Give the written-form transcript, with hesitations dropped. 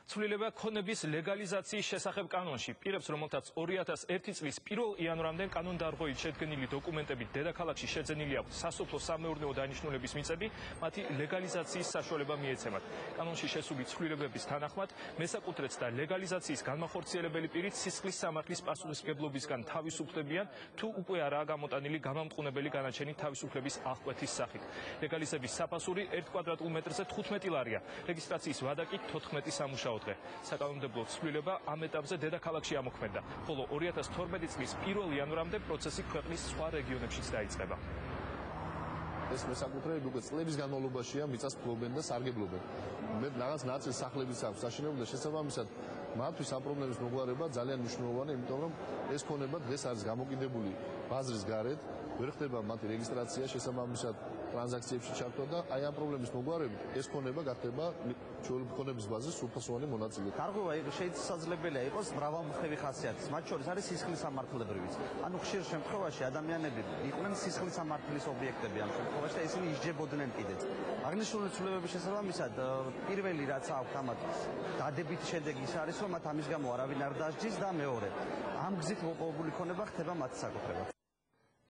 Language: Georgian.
ცვლილება ქონების ლეგალიზაციის შესახებ კანონში. პირებს, რომელთაც 2001 წლის 1 იანვრამდე კანონდარღვევით შედგენილი დოკუმენტებით დედაქალაქში შეძენილი აქვთ სასოფლო-სამეურნეო დანიშნულების მიწები, მათი ლეგალიზაციის საშუალება მიეცემათ. კანონში შესული ცვლილებების თანახმად, მესაკუთრეც და ლეგალიზაციის განმახორციელებელი პირით სისხლის სამართლის პასუხისმგებლობისგან თავისუფლებიან, თუ უკვე არაა გამოტანილი გამამყუნებელი განაჩენი თავისუფლების აღკვეთის სახით. ლეგალიზების საფასური 1 კვადრატულ-მეტრზე 15 ლარია. რეგისტრაციის ვადა კი 14 სამუშაო დღე. საკანონმდებლო ცვლილება ამ ეტაპზე დედაქალაქში ამოქმედა, ხოლო 2012 წლის 1 იანვრამდე პროცესი ქვეყნის სხვა რეგიონებშიც დაიწყება. ეს მესაკუთრეები უკვე წლების განმავლობაშია მიწას ფლობენ და სარგებლობენ. მე რაღაც ნაწილ სახლებიც აქვს საშინაო და შესაბამისად მათთვის ამ პრობლემის მოგვარება ძალიან მნიშვნელოვანია, იმიტომ რომ ეს ქონება დღეს არის გამოკიდებული ბაზრის გარეთ, ვერ ხდება მათი რეგისტრაცია, შესაბამისად ტრანზაქციებში ჩართვა და აი ამ პრობლემის მოგვარებით ეს ქონება გახდება ჩვეულებრივი ქონების ბაზრის სრულფასოვანი მონაწილე. გარღვევა შესაძლებელია იყოს მრავალმხრივი ხასიათის, მათ შორის არის სისხლის სამართლებრივიც. ანუ ხშირ შემთხვევაში ადამიანები იყვნენ სისხლის სამართლის ობიექტები ამ შემთხვევაში და ისინი ისჯებოდნენ კიდეც. აღნიშნული ცვლილებების შესაბამისად პირველი რაც აქვთ ამათ დადებითი შედეგი ის არის, რომ მათ ამის გამო არავინ არ დასჯის და მეორე ამ გზით მოპოვებული ქონება ხდება მათი საკუთრება.